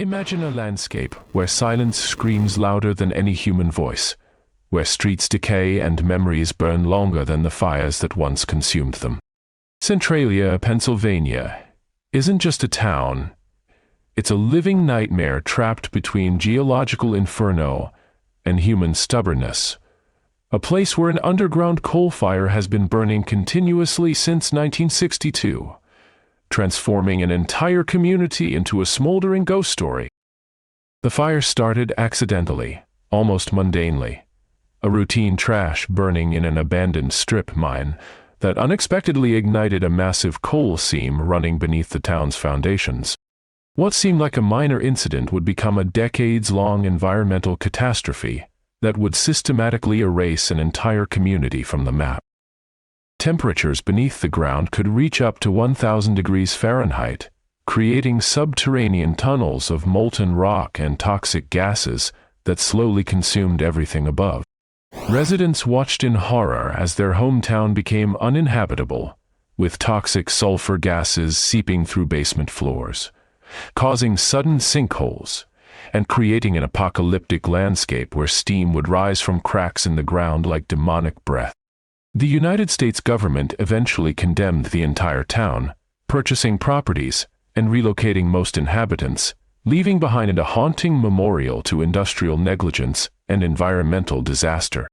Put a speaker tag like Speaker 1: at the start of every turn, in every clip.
Speaker 1: Imagine a landscape where silence screams louder than any human voice, where streets decay and memories burn longer than the fires that once consumed them. Centralia, Pennsylvania, isn't just a town. It's a living nightmare trapped between geological inferno and human stubbornness. A place where an underground coal fire has been burning continuously since 1962, transforming an entire community into a smoldering ghost story. The fire started accidentally, almost mundanely. A routine trash burning in an abandoned strip mine that unexpectedly ignited a massive coal seam running beneath the town's foundations. What seemed like a minor incident would become a decades-long environmental catastrophe that would systematically erase an entire community from the map. Temperatures beneath the ground could reach up to 1,000 degrees Fahrenheit, creating subterranean tunnels of molten rock and toxic gases that slowly consumed everything above. Residents watched in horror as their hometown became uninhabitable, with toxic sulfur gases seeping through basement floors, causing sudden sinkholes, and creating an apocalyptic landscape where steam would rise from cracks in the ground like demonic breath. The United States government eventually condemned the entire town, purchasing properties and relocating most inhabitants, leaving behind a haunting memorial to industrial negligence and environmental disaster.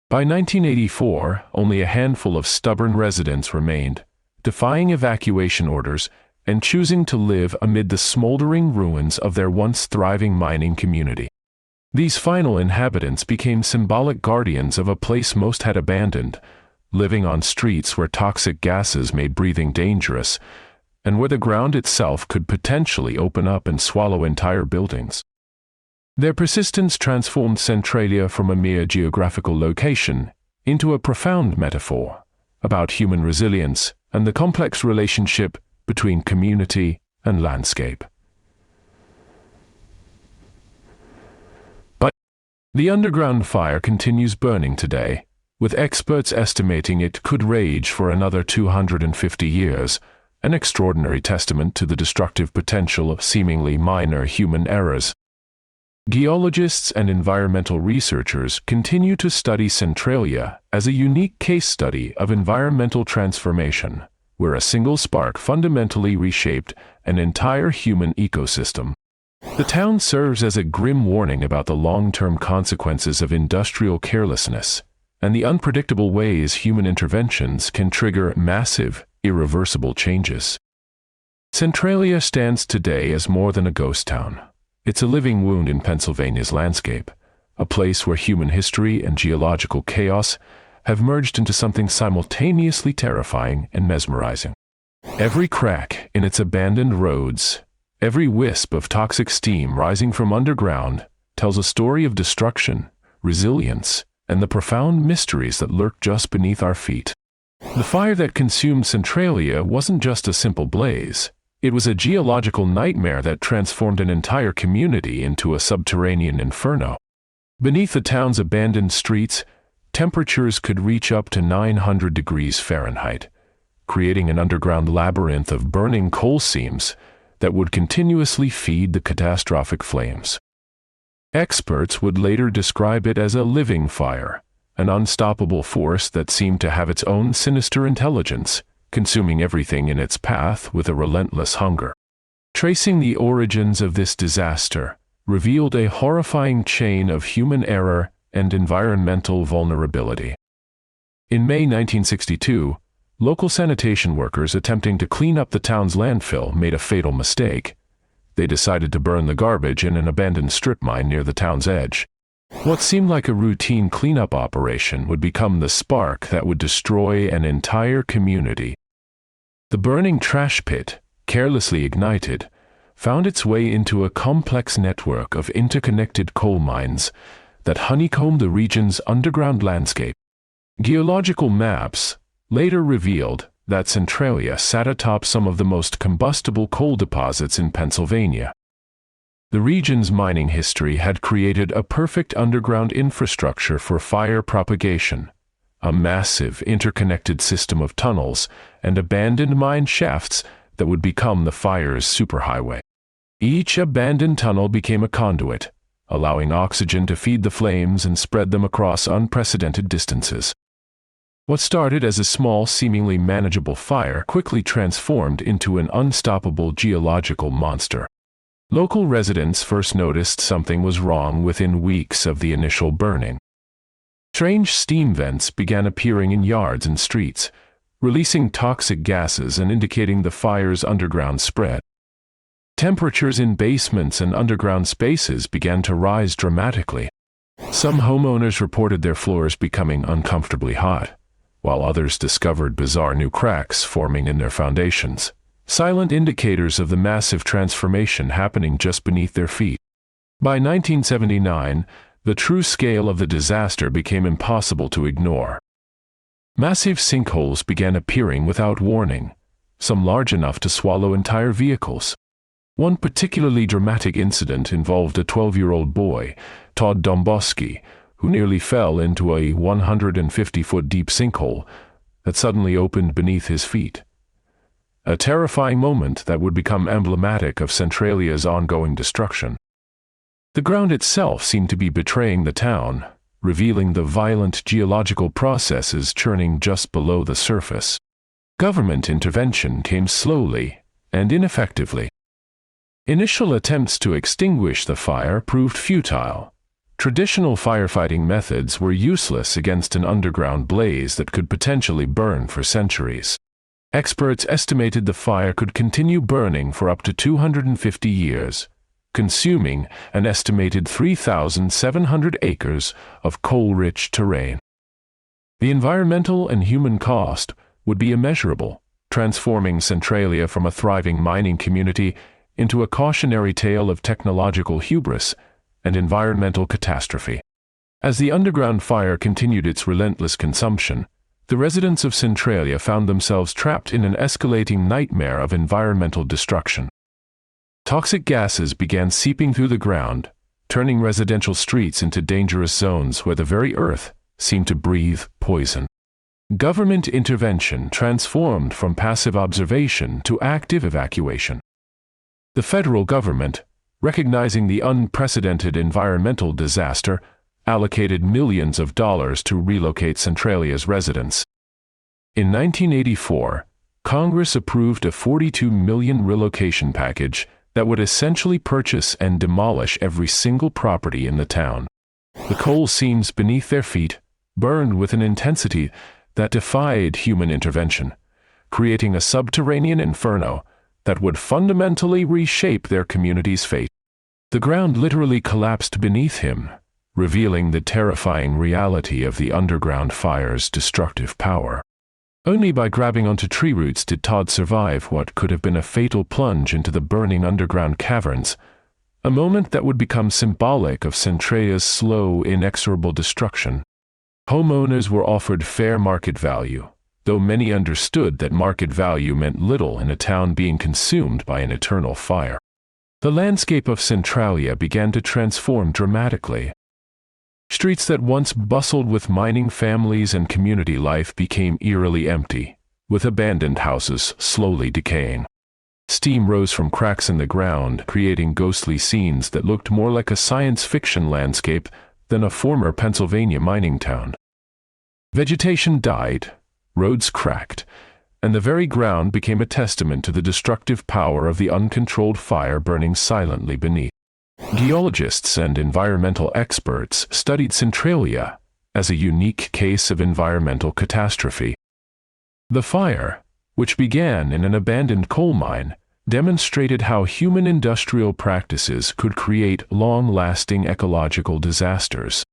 Speaker 1: By 1984, only a handful of stubborn residents remained, defying evacuation orders and choosing to live amid the smoldering ruins of their once thriving mining community. These final inhabitants became symbolic guardians of a place most had abandoned, living on streets where toxic gases made breathing dangerous, and where the ground itself could potentially open up and swallow entire buildings. Their persistence transformed Centralia from a mere geographical location into a profound metaphor about human resilience and the complex relationship between community and landscape. But the underground fire continues burning today, with experts estimating it could rage for another 250 years, an extraordinary testament to the destructive potential of seemingly minor human errors. Geologists and environmental researchers continue to study Centralia as a unique case study of environmental transformation, where a single spark fundamentally reshaped an entire human ecosystem. The town serves as a grim warning about the long-term consequences of industrial carelessness and the unpredictable ways human interventions can trigger massive, irreversible changes. Centralia stands today as more than a ghost town. It's a living wound in Pennsylvania's landscape, a place where human history and geological chaos have merged into something simultaneously terrifying and mesmerizing. Every crack in its abandoned roads, every wisp of toxic steam rising from underground, tells a story of destruction, resilience, and the profound mysteries that lurk just beneath our feet. The fire that consumed Centralia wasn't just a simple blaze. It was a geological nightmare that transformed an entire community into a subterranean inferno. Beneath the town's abandoned streets, temperatures could reach up to 900 degrees Fahrenheit, creating an underground labyrinth of burning coal seams that would continuously feed the catastrophic flames. Experts would later describe it as a living fire, an unstoppable force that seemed to have its own sinister intelligence, consuming everything in its path with a relentless hunger. Tracing the origins of this disaster revealed a horrifying chain of human error and environmental vulnerability. In May 1962, local sanitation workers attempting to clean up the town's landfill made a fatal mistake. They decided to burn the garbage in an abandoned strip mine near the town's edge. What seemed like a routine cleanup operation would become the spark that would destroy an entire community. The burning trash pit, carelessly ignited, found its way into a complex network of interconnected coal mines that honeycombed the region's underground landscape. Geological maps later revealed that Centralia sat atop some of the most combustible coal deposits in Pennsylvania. The region's mining history had created a perfect underground infrastructure for fire propagation, a massive interconnected system of tunnels and abandoned mine shafts that would become the fire's superhighway. Each abandoned tunnel became a conduit, allowing oxygen to feed the flames and spread them across unprecedented distances. What started as a small, seemingly manageable fire quickly transformed into an unstoppable geological monster. Local residents first noticed something was wrong within weeks of the initial burning. Strange steam vents began appearing in yards and streets, releasing toxic gases and indicating the fire's underground spread. Temperatures in basements and underground spaces began to rise dramatically. Some homeowners reported their floors becoming uncomfortably hot, while others discovered bizarre new cracks forming in their foundations, silent indicators of the massive transformation happening just beneath their feet. By 1979, the true scale of the disaster became impossible to ignore. Massive sinkholes began appearing without warning, some large enough to swallow entire vehicles. One particularly dramatic incident involved a 12-year-old boy, Todd Domboski, who nearly fell into a 150-foot deep sinkhole that suddenly opened beneath his feet. A terrifying moment that would become emblematic of Centralia's ongoing destruction. The ground itself seemed to be betraying the town, revealing the violent geological processes churning just below the surface. Government intervention came slowly and ineffectively. Initial attempts to extinguish the fire proved futile. Traditional firefighting methods were useless against an underground blaze that could potentially burn for centuries. Experts estimated the fire could continue burning for up to 250 years, consuming an estimated 3,700 acres of coal-rich terrain. The environmental and human cost would be immeasurable, transforming Centralia from a thriving mining community into a cautionary tale of technological hubris and environmental catastrophe. As the underground fire continued its relentless consumption, the residents of Centralia found themselves trapped in an escalating nightmare of environmental destruction. Toxic gases began seeping through the ground, turning residential streets into dangerous zones where the very earth seemed to breathe poison. Government intervention transformed from passive observation to active evacuation. The federal government, recognizing the unprecedented environmental disaster, allocated millions of dollars to relocate Centralia's residents. In 1984, Congress approved a $42 million relocation package that would essentially purchase and demolish every single property in the town. The coal seams beneath their feet burned with an intensity that defied human intervention, creating a subterranean inferno that would fundamentally reshape their community's fate. The ground literally collapsed beneath him, revealing the terrifying reality of the underground fire's destructive power. Only by grabbing onto tree roots did Todd survive what could have been a fatal plunge into the burning underground caverns, a moment that would become symbolic of Centralia's slow, inexorable destruction. Homeowners were offered fair market value, though many understood that market value meant little in a town being consumed by an eternal fire. The landscape of Centralia began to transform dramatically. Streets that once bustled with mining families and community life became eerily empty, with abandoned houses slowly decaying. Steam rose from cracks in the ground, creating ghostly scenes that looked more like a science fiction landscape than a former Pennsylvania mining town. Vegetation died, roads cracked, and the very ground became a testament to the destructive power of the uncontrolled fire burning silently beneath. Geologists and environmental experts studied Centralia as a unique case of environmental catastrophe. The fire, which began in an abandoned coal mine, demonstrated how human industrial practices could create long-lasting ecological disasters.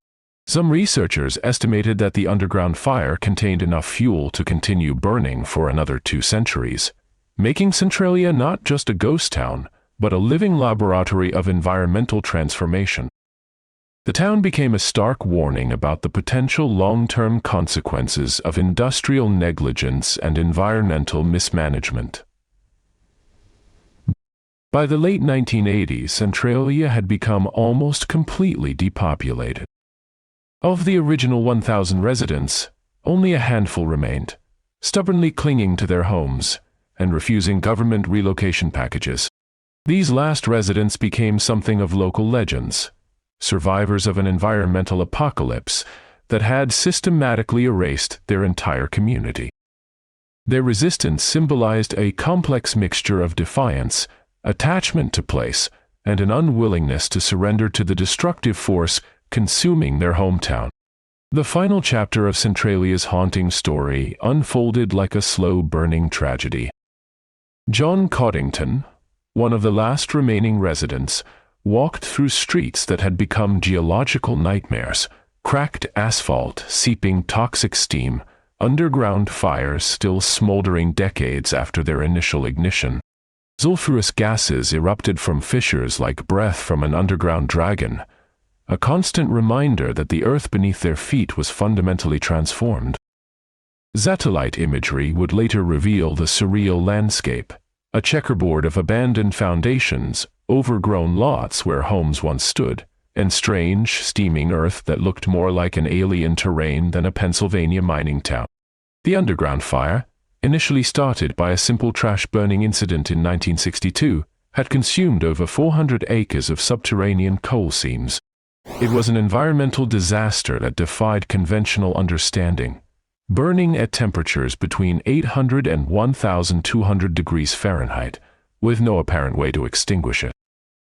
Speaker 1: Some researchers estimated that the underground fire contained enough fuel to continue burning for another 2 centuries, making Centralia not just a ghost town, but a living laboratory of environmental transformation. The town became a stark warning about the potential long-term consequences of industrial negligence and environmental mismanagement. By the late 1980s, Centralia had become almost completely depopulated. Of the original 1,000 residents, only a handful remained, stubbornly clinging to their homes and refusing government relocation packages. These last residents became something of local legends, survivors of an environmental apocalypse that had systematically erased their entire community. Their resistance symbolized a complex mixture of defiance, attachment to place, and an unwillingness to surrender to the destructive force consuming their hometown. The final chapter of Centralia's haunting story unfolded like a slow-burning tragedy. John Coddington, one of the last remaining residents, walked through streets that had become geological nightmares, cracked asphalt seeping toxic steam, underground fires still smoldering decades after their initial ignition. Sulfurous gases erupted from fissures like breath from an underground dragon, a constant reminder that the earth beneath their feet was fundamentally transformed. Satellite imagery would later reveal the surreal landscape, a checkerboard of abandoned foundations, overgrown lots where homes once stood, and strange, steaming earth that looked more like an alien terrain than a Pennsylvania mining town. The underground fire, initially started by a simple trash burning incident in 1962, had consumed over 400 acres of subterranean coal seams. It was an environmental disaster that defied conventional understanding, burning at temperatures between 800 and 1,200 degrees Fahrenheit, with no apparent way to extinguish it.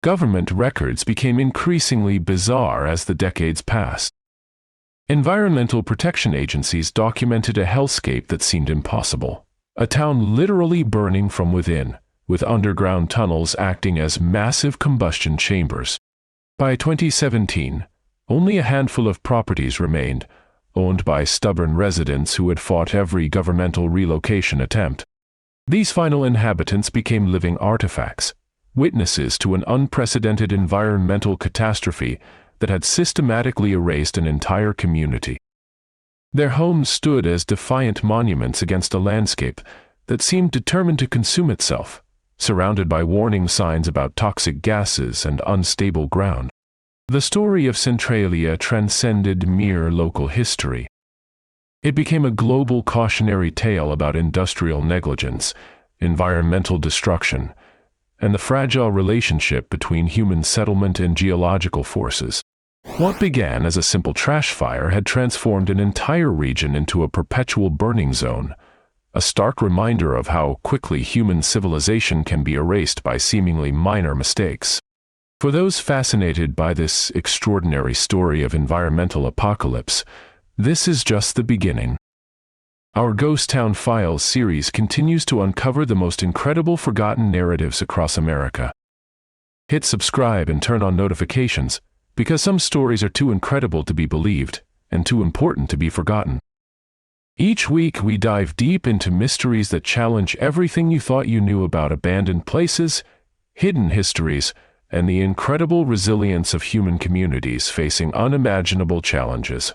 Speaker 1: Government records became increasingly bizarre as the decades passed. Environmental protection agencies documented a hellscape that seemed impossible, a town literally burning from within, with underground tunnels acting as massive combustion chambers. By 2017, only a handful of properties remained, owned by stubborn residents who had fought every governmental relocation attempt. These final inhabitants became living artifacts, witnesses to an unprecedented environmental catastrophe that had systematically erased an entire community. Their homes stood as defiant monuments against a landscape that seemed determined to consume itself, surrounded by warning signs about toxic gases and unstable ground. The story of Centralia transcended mere local history. It became a global cautionary tale about industrial negligence, environmental destruction, and the fragile relationship between human settlement and geological forces. What began as a simple trash fire had transformed an entire region into a perpetual burning zone, a stark reminder of how quickly human civilization can be erased by seemingly minor mistakes. For those fascinated by this extraordinary story of environmental apocalypse, this is just the beginning. Our Ghost Town Files series continues to uncover the most incredible forgotten narratives across America. Hit subscribe and turn on notifications, because some stories are too incredible to be believed and too important to be forgotten. Each week we dive deep into mysteries that challenge everything you thought you knew about abandoned places, hidden histories, and the incredible resilience of human communities facing unimaginable challenges.